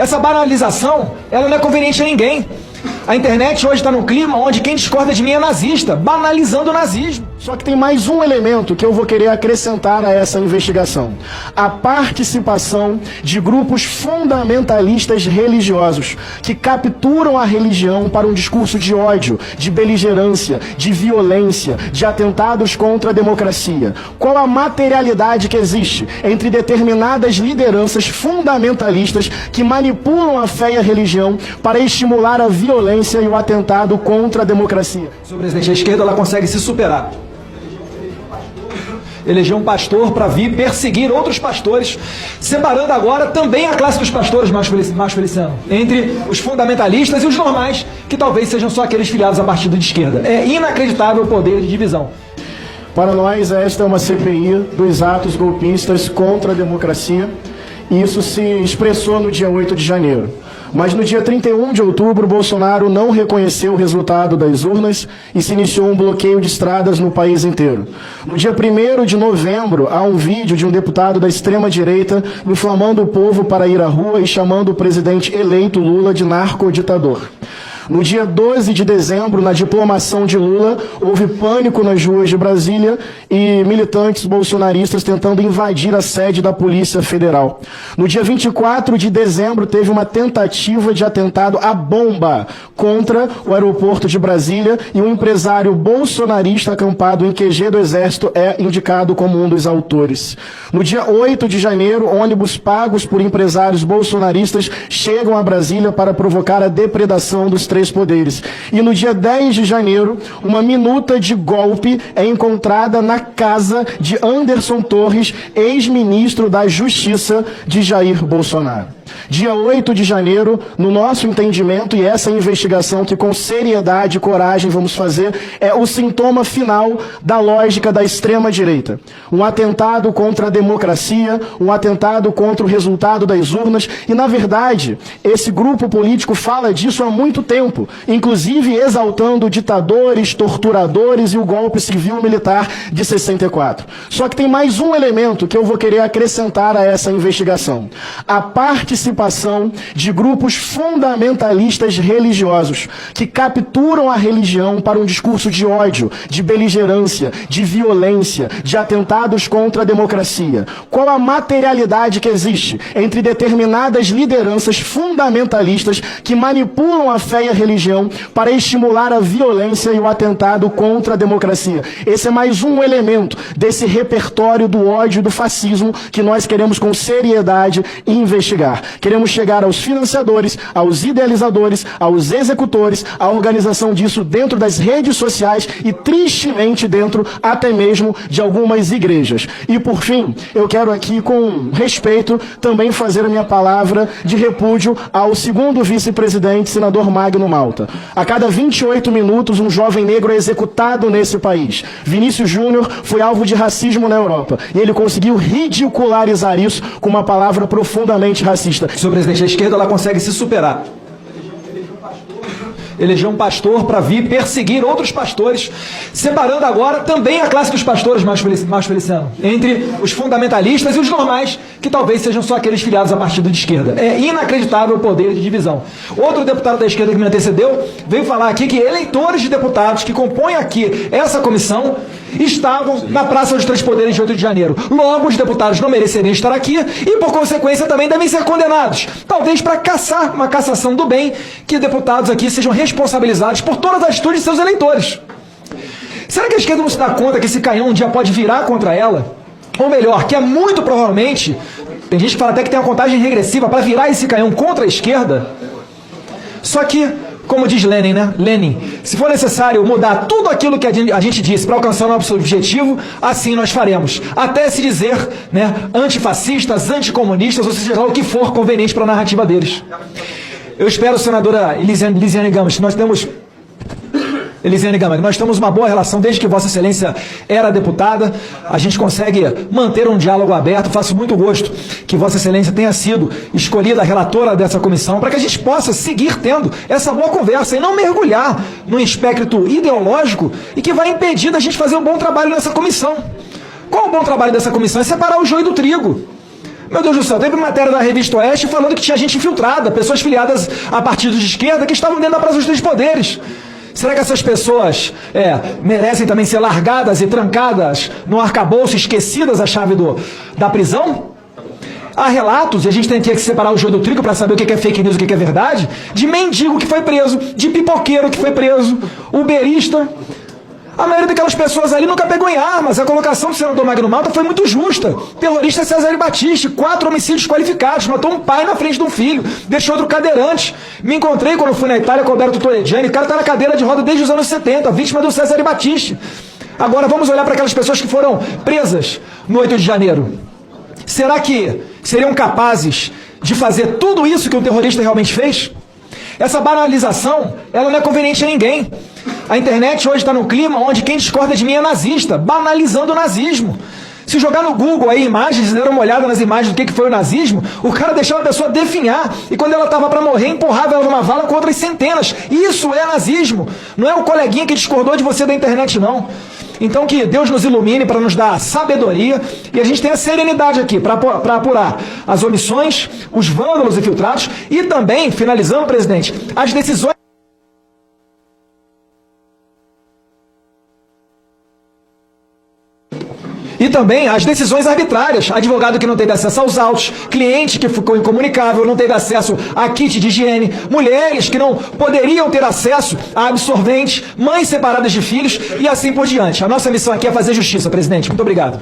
Essa banalização, ela não é conveniente a ninguém. A internet hoje está num clima onde quem discorda de mim é nazista, banalizando o nazismo. Só que tem mais um elemento que eu vou querer acrescentar a essa investigação. A participação de grupos fundamentalistas religiosos que capturam a religião para um discurso de ódio, de beligerância, de violência, de atentados contra a democracia. Qual a materialidade que existe entre determinadas lideranças fundamentalistas que manipulam a fé e a religião para estimular a violência e o atentado contra a democracia? Senhor presidente, a esquerda ela consegue se superar. Eleger um pastor para vir perseguir outros pastores, separando agora também a classe dos pastores, Márcio Feliciano, entre os fundamentalistas e os normais, que talvez sejam só aqueles filiados a partido de esquerda. É inacreditável o poder de divisão. Para nós, esta é uma CPI dos atos golpistas contra a democracia, e isso se expressou no dia 8 de janeiro. Mas no dia 31 de outubro, Bolsonaro não reconheceu o resultado das urnas e se iniciou um bloqueio de estradas no país inteiro. No dia 1º de novembro, há um vídeo de um deputado da extrema-direita inflamando o povo para ir à rua e chamando o presidente eleito Lula de narcoditador. No dia 12 de dezembro, na diplomação de Lula, houve pânico nas ruas de Brasília e militantes bolsonaristas tentando invadir a sede da Polícia Federal. No dia 24 de dezembro, teve uma tentativa de atentado à bomba contra o aeroporto de Brasília e um empresário bolsonarista acampado em QG do Exército é indicado como um dos autores. No dia 8 de janeiro, ônibus pagos por empresários bolsonaristas chegam a Brasília para provocar a depredação dos três poderes. E no dia 10 de janeiro, uma minuta de golpe é encontrada na casa de Anderson Torres, ex-ministro da Justiça de Jair Bolsonaro. Dia 8 de janeiro, no nosso entendimento, e essa investigação que com seriedade e coragem vamos fazer, é o sintoma final da lógica da extrema-direita. Um atentado contra a democracia, um atentado contra o resultado das urnas, e na verdade, esse grupo político fala disso há muito tempo, inclusive exaltando ditadores, torturadores e o golpe civil-militar de 64. Só que tem mais um elemento que eu vou querer acrescentar a essa investigação. A participação de grupos fundamentalistas religiosos que capturam a religião para um discurso de ódio, de beligerância, de violência, de atentados contra a democracia. Qual a materialidade que existe entre determinadas lideranças fundamentalistas que manipulam a fé e a religião para estimular a violência e o atentado contra a democracia? Esse é mais um elemento desse repertório do ódio e do fascismo que nós queremos com seriedade investigar. Queremos chegar aos financiadores, aos idealizadores, aos executores, à organização disso dentro das redes sociais e, tristemente, dentro até mesmo de algumas igrejas. E, por fim, eu quero aqui, com respeito, também fazer a minha palavra de repúdio ao segundo vice-presidente, senador Magno Malta. A cada 28 minutos, um jovem negro é executado nesse país. Vinícius Júnior foi alvo de racismo na Europa e ele conseguiu ridicularizar isso com uma palavra profundamente racista. Senhor presidente, a esquerda ela consegue se superar. Eleger um pastor para vir perseguir outros pastores, separando agora também a classe dos pastores, Márcio Feliciano, entre os fundamentalistas e os normais, que talvez sejam só aqueles filiados a partido de esquerda. É inacreditável o poder de divisão. Outro deputado da esquerda que me antecedeu veio falar aqui que eleitores de deputados que compõem aqui essa comissão estavam na Praça dos Três Poderes de 8 de janeiro. Logo, os deputados não mereceriam estar aqui e, por consequência, também devem ser condenados. Talvez para caçar uma cassação do bem, que deputados aqui sejam responsabilizados por todas as atitudes de seus eleitores. Será que a esquerda não se dá conta que esse canhão um dia pode virar contra ela? Ou melhor, que é muito provavelmente, tem gente que fala até que tem uma contagem regressiva para virar esse canhão contra a esquerda? Só que, como diz Lenin, né? Lenin, se for necessário mudar tudo aquilo que a gente disse para alcançar o nosso objetivo, assim nós faremos. Até se dizer, né, antifascistas, anticomunistas, ou seja lá o que for conveniente para a narrativa deles. Eu espero, senadora Elisiane Gama, que nós temos... Elisiane Gama, nós temos uma boa relação desde que Vossa Excelência era deputada. A gente consegue manter um diálogo aberto. Faço muito gosto que Vossa Excelência tenha sido escolhida a relatora dessa comissão para que a gente possa seguir tendo essa boa conversa e não mergulhar num espectro ideológico e que vai impedir da gente fazer um bom trabalho nessa comissão. Qual o bom trabalho dessa comissão? É separar o joio do trigo. Meu Deus do céu, teve matéria da Revista Oeste falando que tinha gente infiltrada, pessoas filiadas a partidos de esquerda que estavam dentro da Praça dos Três Poderes. Será que essas pessoas merecem também ser largadas e trancadas no arcabouço, esquecidas a chave da prisão? Há relatos, e a gente tem que separar o joio do trigo para saber o que é fake news e o que é verdade, de mendigo que foi preso, de pipoqueiro que foi preso, uberista. A maioria daquelas pessoas ali nunca pegou em armas. A colocação do senador Magno Malta foi muito justa. Terrorista Cesare Battisti, 4 homicídios qualificados, matou um pai na frente de um filho, deixou outro cadeirante. Me encontrei quando fui na Itália com o Alberto Torregiani, o cara está na cadeira de roda desde os anos 70, vítima do Cesare Battisti. Agora vamos olhar para aquelas pessoas que foram presas no 8 de janeiro. Será que seriam capazes de fazer tudo isso que um terrorista realmente fez? Essa banalização, ela não é conveniente a ninguém. A internet hoje está num clima onde quem discorda de mim é nazista, banalizando o nazismo. Se jogar no Google aí imagens, deram uma olhada nas imagens do que foi o nazismo, o cara deixava a pessoa definhar, e quando ela estava para morrer, empurrava ela numa vala com outras centenas. Isso é nazismo. Não é o coleguinha que discordou de você da internet, não. Então que Deus nos ilumine para nos dar sabedoria e a gente tenha serenidade aqui para apurar as omissões, os vândalos infiltrados e também, finalizando, presidente, as decisões arbitrárias. Advogado que não teve acesso aos autos, cliente que ficou incomunicável, não teve acesso a kit de higiene, mulheres que não poderiam ter acesso a absorventes, mães separadas de filhos e assim por diante. A nossa missão aqui é fazer justiça, presidente. Muito obrigado.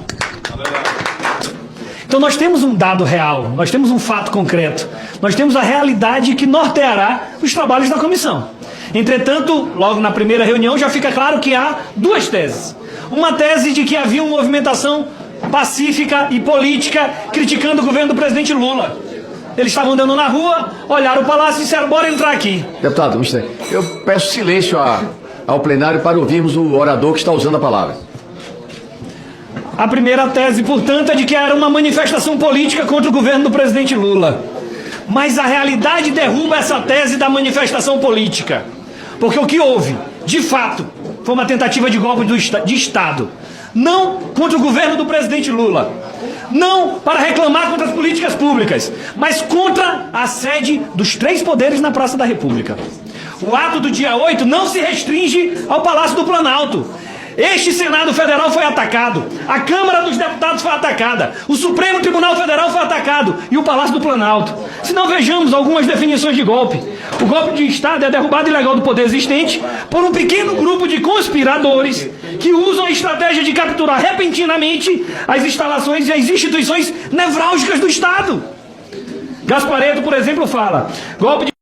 Então nós temos um dado real, nós temos um fato concreto, nós temos a realidade que norteará os trabalhos da comissão. Entretanto, logo na primeira reunião já fica claro que há duas teses. Uma tese de que havia uma movimentação pacífica e política criticando o governo do presidente Lula. Eles estavam andando na rua, olharam o palácio e disseram, bora entrar aqui. Deputado, eu peço silêncio ao plenário para ouvirmos o orador que está usando a palavra. A primeira tese, portanto, é de que era uma manifestação política contra o governo do presidente Lula. Mas a realidade derruba essa tese da manifestação política. Porque o que houve, de fato, foi uma tentativa de golpe de Estado. Não contra o governo do presidente Lula. Não para reclamar contra as políticas públicas, mas contra a sede dos três poderes na Praça da República. O ato do dia 8 não se restringe ao Palácio do Planalto. Este Senado Federal foi atacado, a Câmara dos Deputados foi atacada, o Supremo Tribunal Federal foi atacado e o Palácio do Planalto. Se não vejamos algumas definições de golpe. O golpe de Estado é a derrubada ilegal do poder existente por um pequeno grupo de conspiradores que usam a estratégia de capturar repentinamente as instalações e as instituições nevrálgicas do Estado. Gasparetto, por exemplo, fala, golpe de